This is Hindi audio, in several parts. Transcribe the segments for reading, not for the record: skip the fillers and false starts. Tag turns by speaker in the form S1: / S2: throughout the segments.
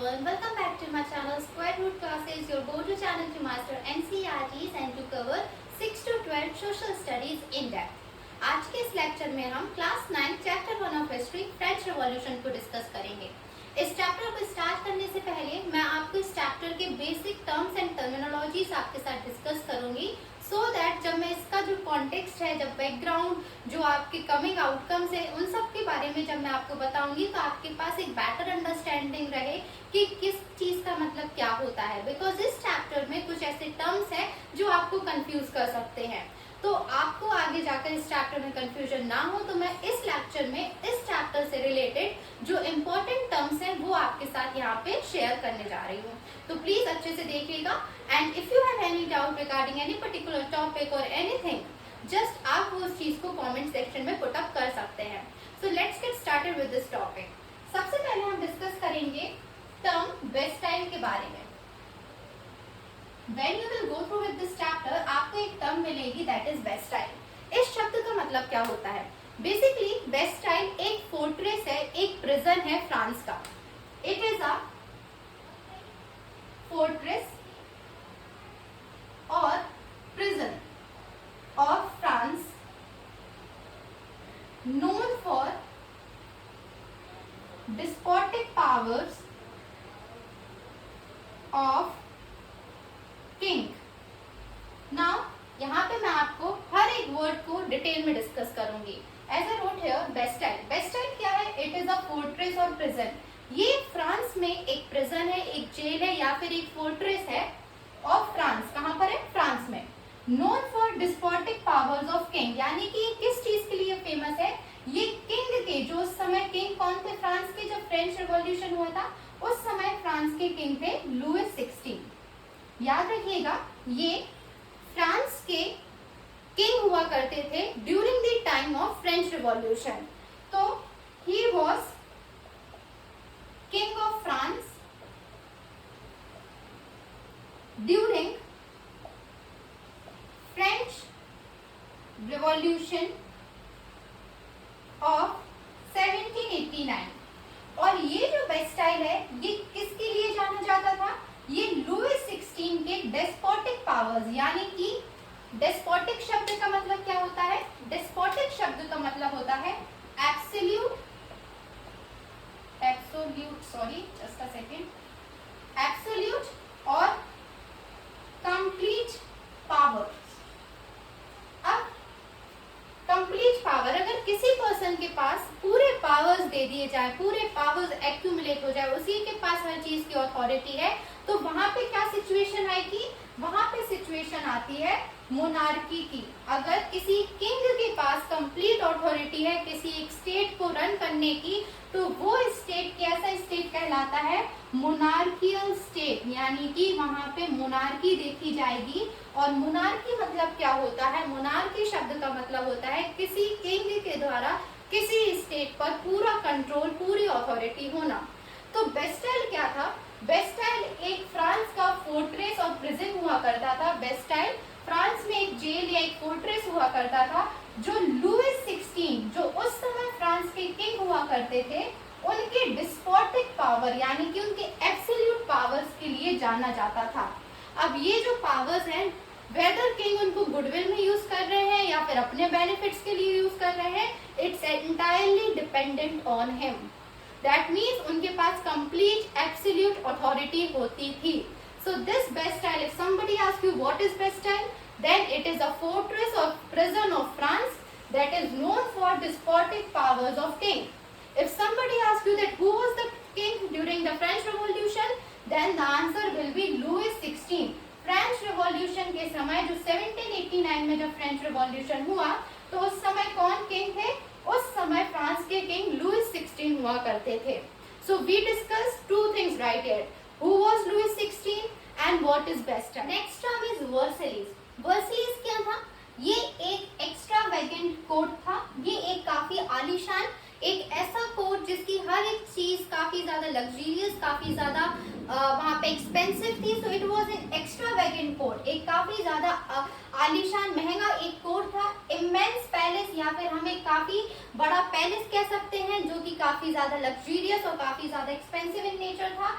S1: everyone, welcome back to my channel Square Root Classes, your go-to channel to master NCERTs and to cover 6 to 12 social studies in depth. आज के इस लेक्चर में हम class 9 chapter 1 of history French revolution को डिस्कस करेंगे। इस चैप्टर को स्टार्ट करने से पहले मैं आपको इस चैप्टर के बेसिक टर्म्स एंड टर्मिनोलॉजीज आपके साथ डिस्कस करूंगी सो दैट जब मैं इसका जो कॉन्टेक्स्ट है, जब बैकग्राउंड, जो आपके कमिंग आउटकम्स है, उन सब के बारे में जब मैं आपको बताऊंगी तो आपके पास एक बेटर अंडरस्टैंडिंग रहे कि किस चीज का मतलब क्या होता है। बिकॉज इस चैप्टर में कुछ ऐसे टर्म्स हैं जो आपको कंफ्यूज कर सकते हैं, तो आपको आगे जाकर इस चैप्टर में कंफ्यूजन ना हो तो मैं इस लेक्चर में इस चैप्टर से रिलेटेड जो इम्पोर्टेंट टर्म्स हैं वो आपके साथ यहाँ पे शेयर करने जा रही हूँ। तो प्लीज अच्छे से देखिएगा and if you have any doubt regarding any particular topic और एनीथिंग, जस्ट आप उस चीज को कमेंट सेक्शन में पुट अप कर सकते हैं। So let's get started with this topic. सबसे पहले हम डिस्कस करेंगे टर्म वेस्टाइल के बारे में। When you will go through with this chapter, आपको एक टर्म मिलेगी that is वेस्टाइल। इस शब्द का मतलब क्या होता है? बेसिकली वेस्टाइल एक फोर्ट्रेस है, एक प्रिजन है फ्रांस का। इट इज अ फोर्ट्रेस और prison of France known for despotic powers of king. Now यहाँ पे मैं आपको हर एक वर्ड को डिटेल में डिस्कस करूंगी। As I wrote here Bastille. Bastille क्या है? इट इज अ फोर्ट्रेस और प्रिजन। ये फ्रांस में एक प्रिजन है, एक जेल है या फिर एक फोर्ट्रेस है ऑफ फ्रांस। कहाँ पर है? फ्रांस में। Known for despotic powers of king, यानी कि ये किस चीज के लिए फेमस है? ये किंग के, जो उस समय किंग कौन थे फ्रांस के, जब फ्रेंच रिवॉल्यूशन हुआ था उस समय फ्रांस के किंग थे लुइस 16। याद रखिएगा, ये फ्रांस के किंग हुआ करते थे during the time of French Revolution. तो he was king of France during French Revolution of 1789। और ये जो वेस्टाइल है ये किसके लिए जाना जाता था? ये लुइस 16 के डेस्पोटिक पावर्स, यानी कि डेस्पोटिक शब्द का मतलब क्या होता है? डेस्पोटिक शब्द का मतलब होता है एब्सोल्यूट और कंप्लीट पावर। अब कंप्लीट पावर, अगर किसी पर्सन के पास पूरे पावर्स दे दिए जाए, पूरे पावर्स एक्यूमुलेट हो जाए, उसी के पास हर चीज की अथॉरिटी है, तो वहां पे क्या सिचुएशन आएगी? वहां पे सिचुएशन आती है मोनार्की की। अगर किसी किंग के पास कंप्लीट अथॉरिटी है किसी एक स्टेट को रन करने की, तो वो स्टेट कैसा स्टेट कहलाता है? मोनार्कियल स्टेट, यानी कि वहां पे मोनार्की देखी जाएगी। और मोनार्की मतलब क्या होता है? मोनार्की शब्द का मतलब होता है किसी किंग के द्वारा किसी स्टेट पर पूरा कंट्रोल, पूरी अथॉरिटी होना। तो वेस्टाइल क्या था? वेस्टाइल एक फ्रांस का फोर्ट्रेस और प्रिजन हुआ करता था। वेस्टाइल फ्रांस में एक जेल या एक फोर्ट्रेस हुआ करता था जो लुइस 16, जो उस समय फ्रांस के किंग हुआ करते थे, उनके डिस्पोटिक पावर यानी कि उनके एब्सोल्यूट पावर्स के लिए जाना जाता था। अब ये जो पावर्स हैं, वेदर किंग उनको गुडविल में यूज कर रहे हैं या फिर अपने बेनिफिट्स के लिए यूज कर रहे हैं, it's entirely dependent on him. That means उनके पास कंप्लीट एब्सोल्यूट अथॉरिटी होती थी। So this Bastille, if somebody asks you what is Bastille, then it is a fortress or prison of France that is known for despotic powers of king. If somebody asks you that who was the king during the French Revolution, then the answer will be Louis 16. French revolution के समय, जो 1789 में जब फ्रेंच रिवॉल्यूशन हुआ, तो उस समय कौन किंग थे? उस समय फ्रांस के किंग लुइस 16 हुआ करते थे। So we discussed two things right here. Who was Louis 16 and what is Bastille? Next term is Versailles. Versailles क्या था? ये एक एक्स्ट्रावेगेंट कोर्ट था। ये एक काफी आलीशान, एक ऐसा कोर्ट जिसकी हर एक चीज काफी ज्यादा लग्जरियस, काफी ज्यादा वहाँ पे एक्सपेंसिव थी। So it was an extravagant court, एक काफी ज्यादा आलीशान महंगा एक कोर्ट था। इमेंस पैलेस या फिर हम एक काफी बड़ा पैलेस कह सकते हैं जो कि काफी ज्यादा लग्जरियस और काफी ज्यादा एक्सपेंसिव इन नेचर था।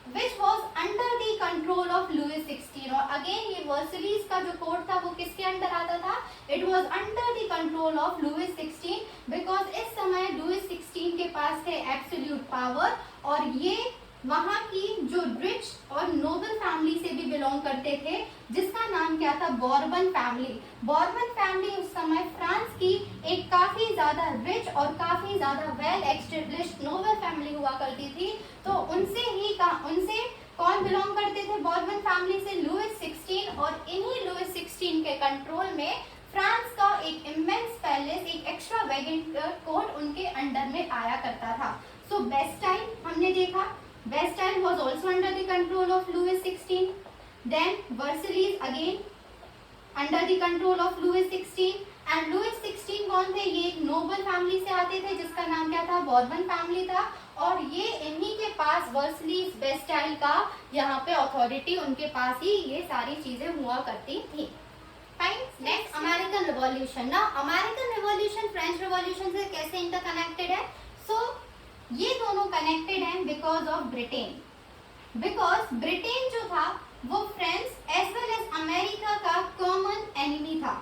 S1: which was under the control of Louis XVI। और अगेन ये वर्सलीज का जो कोड था वो किसके अंडर आता था? It was under the control of Louis 16, because इस समय लुइस 16 के पास थे एब्सोल्यूट पावर, और ये वहां की जो रिच और नोबल फैमिली से भी बिलोंग करते थे, जिसका नाम क्या था? Bourbon family. बॉर्बन फैमिली उस समय फ्रांस की एक काफी ज्यादा रिच और काफी ज्यादा वेल एस्टेब्लिश्ड नोबल फैमिली हुआ करती थी। तो उनसे कौन बिलोंग करते थे? बॉर्बन फैमिली से लुइस 16, और इन्हीं लुइस 16 के कंट्रोल में फ्रांस का एक इमेंस पैलेस, एक एक्स्ट्रावेगेंट कोर्ट उनके अंडर में आया करता था। सो बेस्टाइल हमने देखा, Bastille was also under the control of Louis 16। Then Versailles again under the control of Louis 16। And Louis 16 कौन थे? ये एक नोबल फैमिली से आते थे जिसका नाम क्या था? बॉर्बन फैमिली था, और ये इन्हीं के पास वर्सलीज, बेस्टाइल का यहाँ पे अथॉरिटी उनके पास ही ये सारी चीजें हुआ करती थी। Next American revolution. ना अमेरिकन रिवॉल्यूशन फ्रेंच रिवॉल्यूशन से कैसे इंटरकनेक्टेड है? ये दोनों कनेक्टेड हैं because of Britain. Because Britain जो था वो France as well as America का कॉमन एनिमी था।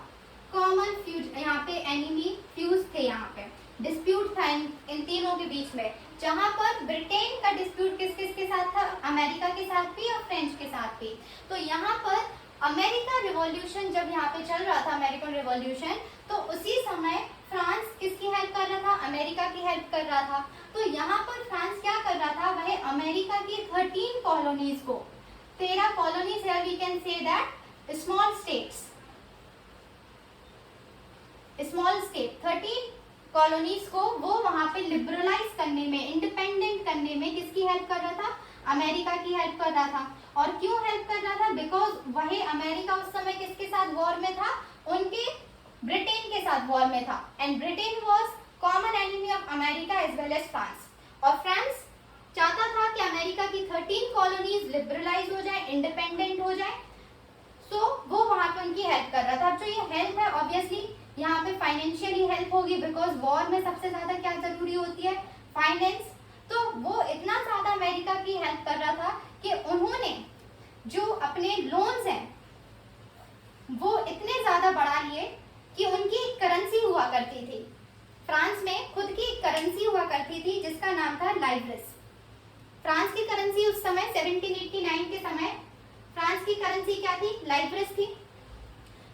S1: कॉमन फ्यूज यहाँ पे एनिमी फ्यूज थे, यहाँ पे डिस्प्यूट था इन तीनों के बीच में, जहां पर ब्रिटेन का डिस्प्यूट किस किस के साथ था? अमेरिका के साथ भी और फ्रेंच के साथ भी। तो यहाँ पर अमेरिका रिवॉल्यूशन जब यहाँ पे चल रहा था, अमेरिकन रिवॉल्यूशन, तो उसी समय फ्रांस किसकी हेल्प कर रहा था? अमेरिका की हेल्प कर रहा था। तो यहाँ पर फ्रांस क्या कर रहा था? वह अमेरिका की 13 कॉलोनीज को, 13 colonies, here we can say that small states, small state 13 colonies को वो वहां पे लिबरलाइज करने में, इंडिपेंडेंट करने में किसकी हेल्प कर रहा था? अमेरिका की हेल्प कर रहा था। और क्यों हेल्प कर रहा था? बिकॉज वही अमेरिका उस समय किसके साथ वॉर में था? उनके ब्रिटेन के साथ वॉर में था, and Britain was common enemy of America as well as France. और फ्रांस चाहता था कि अमेरिका की 13 कॉलोनीज लिबरलाइज हो जाए, इंडिपेंडेंट हो जाए। सो वो वहां पे उनकी हेल्प कर रहा था। अब जो ये हेल्प है ऑब्वियसली यहाँ पे फाइनेंशियली हेल्प होगी, बिकॉज वॉर में सबसे ज्यादा क्या जरूरी होती है? फाइनेंस। तो वो इतना ज्यादा अमेरिका की हेल्प कर रहा था कि उन्होंने जो अपने लोन्स हैं वो इतने ज्यादा बढ़ा लिए कि उनकी एक करेंसी हुआ करती थी, फ्रांस में खुद की एक करेंसी हुआ करती थी जिसका नाम था लाइब्रेस। फ्रांस की करेंसी उस समय 1789 के समय फ्रांस की करेंसी क्या थी? लाइब्रेस थी।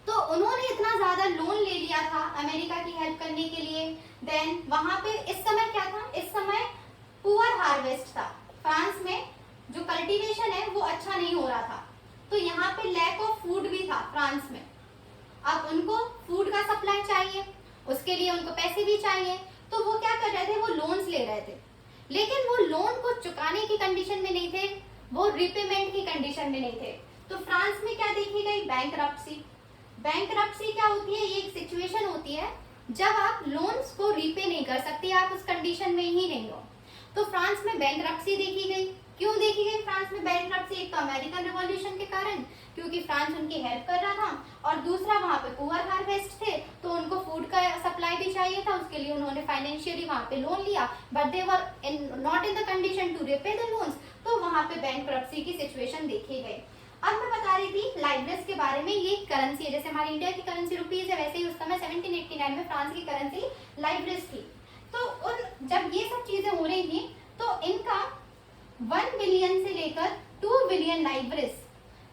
S1: तो उन्होंने इतना ज्यादा लोन ले लिया था अमेरिका की हेल्प करने के लिए। देन वहां पे इस समय क्या था? इस समय पुअर हार्वेस्ट था, फ्रांस में जो कल्टीवेशन है वो अच्छा नहीं हो रहा था, तो यहाँ पे लैक ऑफ फूड भी था फ्रांस में। अब उनको फूड का सप्लाई चाहिए, उसके लिए उनको पैसे भी चाहिए, तो वो क्या कर रहे थे? वो लोन्स ले रहे थे, लेकिन वो लोन को चुकाने की कंडीशन में नहीं थे, वो रिपेमेंट की कंडीशन में नहीं थे। तो फ्रांस में क्या देखी गई? बैंकरप्सी। बैंकरप्सी क्या होती है? ये एक सिचुएशन होती है जब आप लोन्स को रीपे नहीं कर सकते, आप उस कंडीशन में ही नहीं हो। तो फ्रांस में बैंकरप्सी देखी गई। क्यों देखी गई फ्रांस में बैंकरप्सी? एक तो अमेरिकन रिवॉल्यूशन के कारण, क्योंकि फ्रांस उनकी हेल्प कर रहा था, और दूसरा वहां पे पुअर हार्वेस्ट थे, तो उनको फूड का सप्लाई भी चाहिए था, उसके लिए उन्होंने फाइनेंशियली वहां पे लोन लिया, but they were not in the condition to repay the loans, तो वहां पे बैंकरप्सी की सिचुएशन देखी गई। अब मैं बता रही थी लाइब्रेस के बारे में। ये करेंसी है, जैसे हमारी इंडिया की करेंसी रुपीज है, वैसे ही उस समय 1789 में फ्रांस की करेंसी लाइब्रेस थी। तो उन जब ये सब चीजें हो रही थी तो इनका 1 बिलियन से लेकर 2 बिलियन लाइब्रेस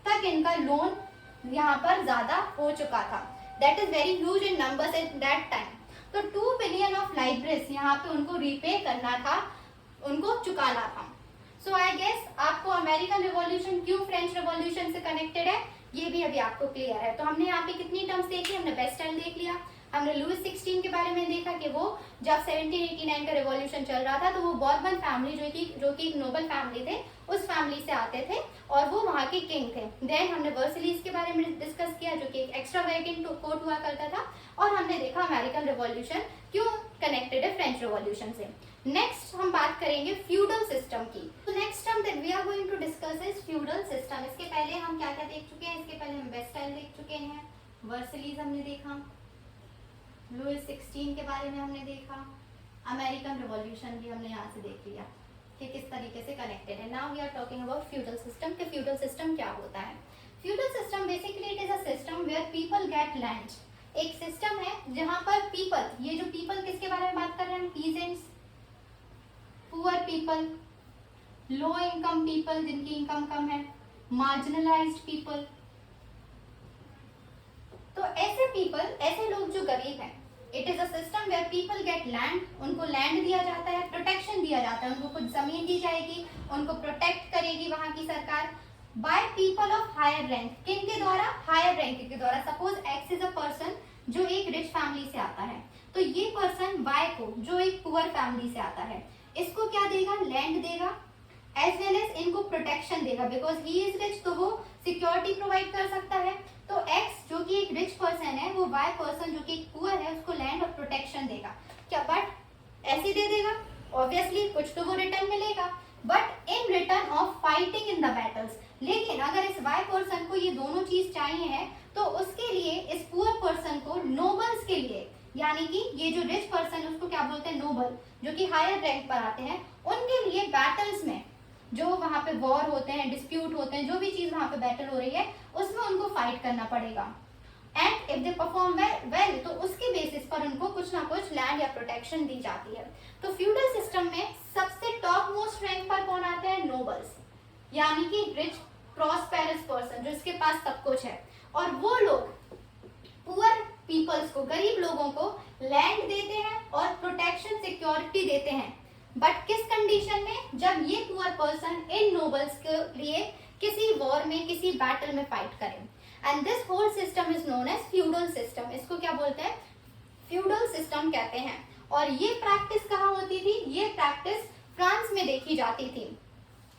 S1: तक इनका लोन यहाँ पर ज्यादा हो चुका था। That is very huge in numbers at that time. तो 2 बिलियन ऑफ लाइब्रेस यहाँ पे उनको रीपे करना था, उनको चुकाना था। सो आई गेस आपको अमेरिकन रिवॉल्यूशन क्यों फ्रेंच रिवॉल्यूशन से कनेक्टेड है ये भी अभी आपको क्लियर है। तो हमने यहाँ पे कितनी टर्म्स देखी? हमने बेस्टाइल देख लिया, हमने लुइस 16 के बारे में देखा कि वो जब 1789 का रिवॉल्यूशन चल रहा था तो वो बॉर्बन फैमिली जो कि नोबल फैमिली थे, उस फैमिली से आते थे और वो वहाँ के किंग थे। देन हमने वर्सलीज के बारे में डिस्कस किया जो कि एक एक्स्ट्रावेगेंट कोर्ट हुआ करता था, और हमने देखा अमेरिकन रिवॉल्यूशन क्यों कनेक्टेड है फ्रेंच रिवॉल्यूशन से। नेक्स्ट हम बात करेंगे फ्यूडल सिस्टम की। तो next term that we are going to discuss is feudal system. इसके पहले हम क्या क्या देख चुके हैं? इसके पहले हम बेस्टाइल देख चुके हैं, वर्सलीज हमने देखा, लुइस 16 के बारे में हमने देखा, अमेरिकन रिवॉल्यूशन भी हमने यहाँ से देख लिया कि किस तरीके से कनेक्टेड है। Now now we are talking about feudal system कि फ्यूडल सिस्टम क्या होता है। Feudal system basically it is a system where people get land. एक सिस्टम है जहां पर पीपल, ये जो पीपल किसके बारे में बात कर रहे हैं, peasants, poor people, low income people जिनकी इनकम कम है, मार्जिनलाइज्ड पीपल। तो ऐसे पीपल, ऐसे लोग जो गरीब हैं, it is a system where people get land, उनको लैंड दिया जाता है, प्रोटेक्शन दिया जाता है, उनको कुछ जमीन दी जाएगी, उनको प्रोटेक्ट करेगी वहां की सरकार, by people of higher rank. किन के द्वारा, हायर रैंक के द्वारा। Suppose X is a person जो एक रिच फैमिली से आता है, तो ये पर्सन वाई को जो एक पुअर फैमिली से आता है, इसको क्या देगा, लैंड देगा, एज वेल एज इनको प्रोटेक्शन देगा, बिकॉज ही इज रिच, तो वो सिक्योरिटी प्रोवाइड कर सकता है। तो एक्स जो कि एक रिच पर्सन है, वो वाई पर्सन जो कि एक पुअर है, उसको लैंड और प्रोटेक्शन देगा। क्या बट ऐसे दे देगा, ऑब्वियसली कुछ तो वो रिटर्न मिलेगा, but in return of fighting in the battles. लेकिन अगर इस वाई पर्सन को ये दोनों चीज चाहिए है, तो उसके लिए इस पुअर पर्सन को नोबल्स के लिए, यानी कि ये जो रिच पर्सन है उसको क्या बोलते हैं, नोबल, जो कि हायर रैंक पर आते हैं, उनके लिए बैटल्स में, जो वहां पे वॉर होते हैं, डिस्प्यूट होते हैं, जो भी चीज वहां पे बैटल हो रही है, उसमें उनको फाइट करना पड़ेगा। And if they perform well, तो उसके बेसिस पर उनको कुछ ना कुछ लैंड या प्रोटेक्शन दी जाती है। तो फ्यूडल सिस्टम में सबसे टॉप मोस्ट रैंक पर कौन आते हैं, नोबल्स, यानी कि रिच प्रॉस्पेरस पर्सन जिसके पास सब कुछ है, और वो लोग पुअर पीपल्स को, गरीब लोगों को लैंड देते हैं और प्रोटेक्शन, सिक्योरिटी देते हैं। बट किस कंडीशन में, जब ये पुअर पर्सन इन नोबल्स के लिए किसी वॉर में, किसी बैटल में फाइट करें। And this whole system is known as feudal system. इसको क्या बोलते हैं, फ्यूडल सिस्टम कहते हैं। और ये प्रैक्टिस कहाँ होती थी, ये प्रैक्टिस फ्रांस में देखी जाती थी,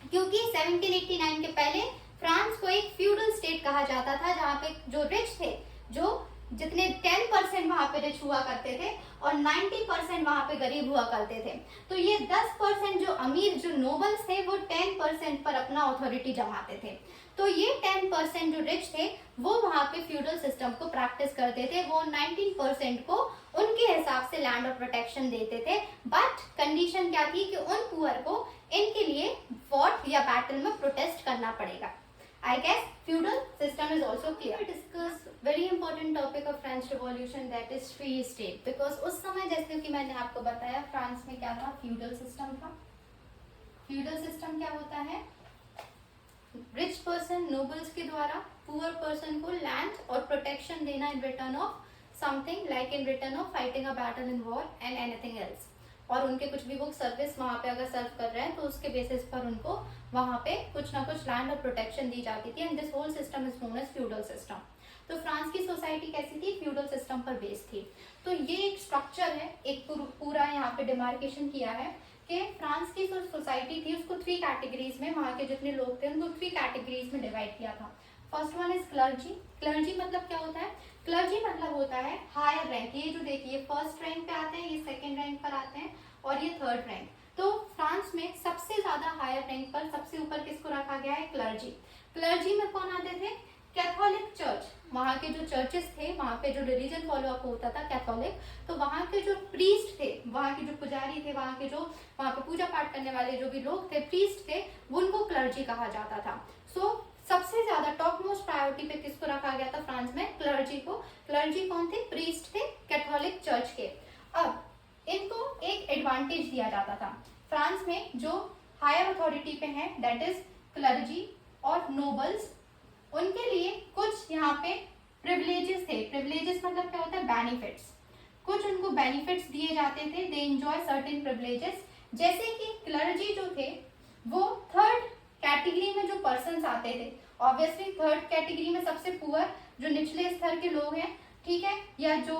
S1: क्योंकि 1789 के पहले फ्रांस को एक फ्यूडल स्टेट कहा जाता था, जहाँ पे जो रिच थे, जो जितने 10% वहां पे रिच हुआ करते थे और 90% वहां पे गरीब हुआ करते थे। तो ये 10% जो अमीर, जो नोबल्स थे, वो 10% पर अपना अथॉरिटी जमाते थे। तो ये 10% जो रिच थे, वो वहां पे फ्यूडल सिस्टम को प्रैक्टिस करते थे, वो 19% को उनके हिसाब से लैंड और प्रोटेक्शन देते थे। बट कंडीशन क्या थी कि उन पुअर को इनके लिए वॉर या बैटल में प्रोटेस्ट करना पड़ेगा। I guess feudal system is also clear. We discuss very important topic of French Revolution, that is free state, because उस समय जैसे कि मैंने आपको बताया फ्रांस में क्या था, feudal system था। feudal system क्या होता है, rich person, nobles के द्वारा poor person को land और protection देना in return of something, like in return of fighting a battle in war and anything else। और उनके कुछ भी वो सर्विस वहाँ पे अगर सर्व कर रहे हैं, तो उसके बेसिस पर उनको वहाँ पे कुछ ना कुछ लैंड और प्रोटेक्शन दी जाती थी। And this whole system is known as feudal system. तो फ्रांस की सोसाइटी कैसी थी, फ्यूडल सिस्टम पर बेस्ड थी। तो ये एक स्ट्रक्चर है, एक पूरा यहाँ पे डिमार्केशन किया है कि फ्रांस की जो सोसाइटी थी उसको 3 कैटेगरीज में, वहाँ के जितने लोग थे उनको 3 कैटेगरीज में डिवाइड किया था। First one is clergy. Clergy मतलब क्या होता है, क्लर्जी मतलब होता है हायर रैंक। ये जो देखिए फर्स्ट रैंक पे आते हैं, ये सेकंड रैंक पर आते हैं और ये थर्ड रैंक। तो फ्रांस में सबसे ज्यादा हायर रैंक पर सबसे ऊपर किसको रखा गया है, क्लर्जी। क्लर्जी में कौन आते थे, कैथोलिक चर्च। वहाँ के जो चर्चेस थे, वहाँ पे जो रिलीजन फॉलो अप होता था कैथोलिक, तो वहाँ के जो प्रीस्ट थे, वहाँ के जो पुजारी थे, वहाँ के जो वहाँ पे पूजा पाठ करने वाले जो भी लोग थे, प्रीस्ट थे, उनको क्लर्जी कहा जाता था। सो सबसे ज्यादा टॉप मोस्ट प्रायोरिटी पे किसको रखा गया था फ्रांस में, क्लर्जी को। क्लर्जी कौन थे, प्रीस्ट थे कैथोलिक चर्च के। अब इनको एक एडवांटेज दिया जाता था फ्रांस में, जो हायर अथॉरिटी पे हैं, दैट इज क्लर्जी और नोबल्स, उनके लिए कुछ यहाँ पे प्रिविलेजेस थे। प्रिविलेजेस मतलब क्या होता है, बेनिफिट्स। कुछ उनको बेनिफिट्स दिए जाते थे, दे एंजॉय सर्टेन प्रिविलेजेस। जैसे कि क्लर्जी जो थे वो थर्ड कैटेगरी में जो पर्सन्स आते थे, ऑब्वियसली थर्ड कैटेगरी में सबसे पुअर, जो निचले स्तर के लोग हैं, ठीक है, या जो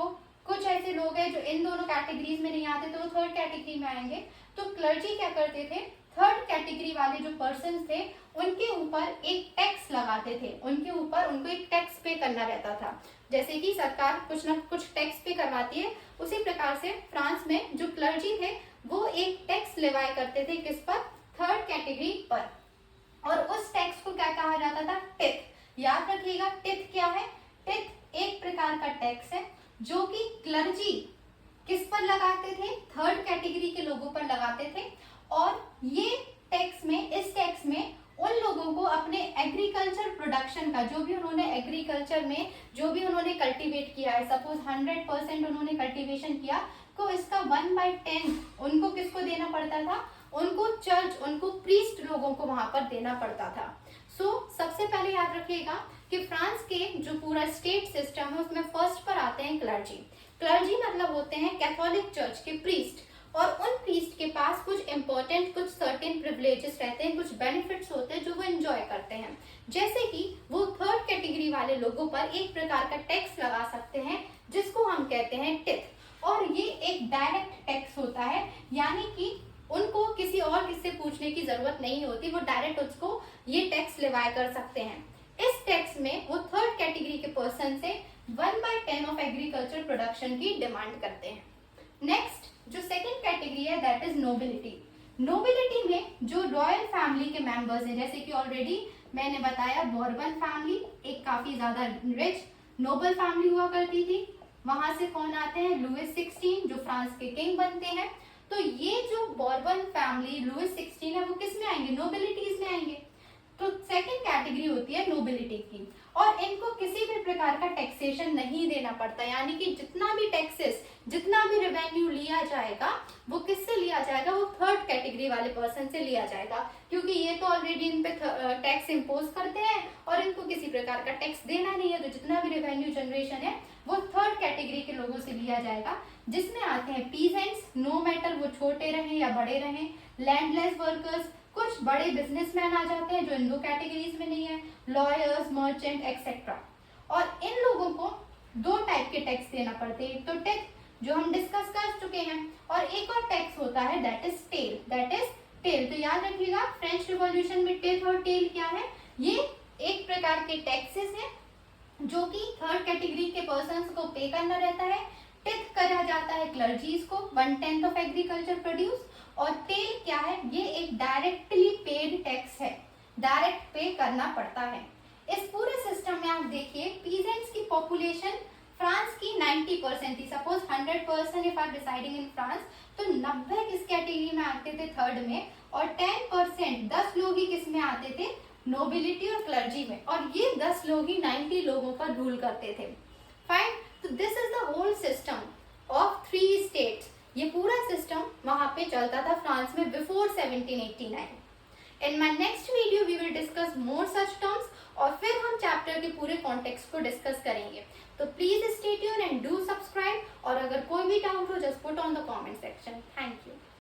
S1: कुछ ऐसे लोग हैं जो इन दोनों कैटेगरीज में नहीं आते, तो वो थर्ड कैटेगरी में आएंगे। तो क्लर्जी क्या करते थे, थर्ड कैटेगरी वाले जो पर्सन्स थे उनके ऊपर एक टैक्स लगाते थे, उनके ऊपर उनको एक टैक्स पे करना रहता था। जैसे कि सरकार कुछ ना कुछ टैक्स पे करवाती है, उसी प्रकार से फ्रांस में जो क्लर्जी थे वो एक टैक्स लेवाया करते थे, किस पर, थर्ड कैटेगरी पर। और उस टैक्स को क्या कहा जाता था, टिथ। याद रखिएगा टिथ क्या है, टिथ एक प्रकार का टैक्स है जो कि क्लर्जी किस पर लगाते थे, थर्ड कैटेगरी के लोगों पर लगाते थे। और ये टैक्स में, इस टैक्स में किया, जो भी उन्होंने एग्रीकल्चर में जो भी उन्होंने कल्टीवेट किया है, सपोज 100% उन्होंने कल्टीवेशन किया, तो इसका 1/10 उनको किसको देना पड़ता था? उनको चर्च, उनको प्रीस्ट लोगों को वहां पर देना पड़ता था। सबसे पहले याद रखिएगा कि फ्रांस के जो पूरा स्टेट सिस्टम है उसमें फर्स्ट पर आते हैं क्लर्जी। क्लर्जी मतलब होते हैं कैथोलिक चर्च के प्रीस्ट, और उन प्रीस्ट के पास कुछ इंपॉर्टेंट, कुछ सर्टेन प्रिविलेजेस रहते हैं, कुछ बेनिफिट्स होते हैं जो वो एंजॉय करते हैं। जैसे कि वो थर्ड कैटेगरी वाले लोगों पर एक प्रकार का टैक्स लगा सकते हैं जिसको हम कहते हैं टिथ, और ये एक डायरेक्ट टैक्स होता है, यानी कि उनको किसी और किससे पूछने की जरूरत नहीं होती, वो डायरेक्ट उसको ये टैक्स लेवाय कर सकते हैं। इस टैक्स में वो थर्ड कैटेगरी के पर्सन से 1/10 ऑफ एग्रीकल्चर प्रोडक्शन की डिमांड करते हैं। नेक्स्ट जो सेकंड कैटेगरी है दैट इज नोबिलिटी। नोबिलिटी में जो रॉयल फैमिली के मेंबर्स हैं, जैसे कि ऑलरेडी मैंने बताया बोर्बन फैमिली एक काफी ज्यादा रिच नोबल फैमिली हुआ करती थी। वहां से कौन आते हैं? लुइस 16 जो फ्रांस के किंग बनते हैं। तो ये जो बोर्बन फैमिली लुइस 16 है वो किस में आएंगे? नोबिलिटीज में आएंगे। तो सेकंड कैटेगरी होती है नोबिलिटी की, और इनको किसी भी प्रकार का टैक्सेशन नहीं देना पड़ता, यानी कि जितना भी टैक्सेस, जितना भी रेवेन्यू लिया जाएगा वो किससे लिया जाएगा? वो थर्ड कैटेगरी वाले पर्सन से लिया जाएगा, क्योंकि ये तो ऑलरेडी इन पे टैक्स इम्पोज करते हैं और इनको किसी प्रकार का टैक्स देना नहीं है। तो जितना भी रेवेन्यू जनरेशन है वो थर्ड कैटेगरी के लोगों से लिया जाएगा, जिसमें आते हैं पीजेंट्स, नो मैटर वो छोटे रहें या बड़े रहें, लैंडलेस वर्कर्स, कुछ बड़े बिजनेसमैन आ जाते हैं जो इन दो कैटेगरीज में नहीं है, लॉयर्स, मर्चेंट एक्सेट्रा। और इन लोगों को दो टाइप के टैक्स देना पड़ते हैं, तो टैक्स जो हम डिस्कस कर चुके हैं, और एक और टैक्स होता है that is taille, that is taille. तो याद रखिएगा फ्रेंच रिवॉल्यूशन में टेथ और टेल क्या है? ये एक प्रकार के टैक्सेस हैं जो कि थर्ड कैटेगरी के पर्संस को पे करना रहता है। टेथ करा जाता है क्लर्जीज को 1/10 ऑफ एग्रीकल्चर प्रोड्यूस, और टेल क्या है? ये एक डायरेक्टली पेड टैक्स है, डायरेक्ट पे करना पड़ता है। इस पूरे सिस्टम में आप देखिए पीजेंट्स की पॉपुलेशन फ्रांस की 90% थी। Suppose 100% if are deciding in France, तो 90 किस कैटेगरी में आते थे? थर्ड में, और 10% 10 लोग ही किस में आते थे? नोबिलिटी और क्लर्जी में, और ये 10 लोग ही 90 लोगों का रूल करते थे। फाइन, तो this is the whole system of 3 states. ये पूरा सिस्टम वहां पे चलता था फ्रांस में before 1789। In my next video we will discuss more such terms, और फिर हम चैप्टर के पूरे कॉन्टेक्स्ट को डिस्कस करेंगे। तो please stay tune and do subscribe, और अगर कोई भी डाउट हो just put on the comment section. Thank you.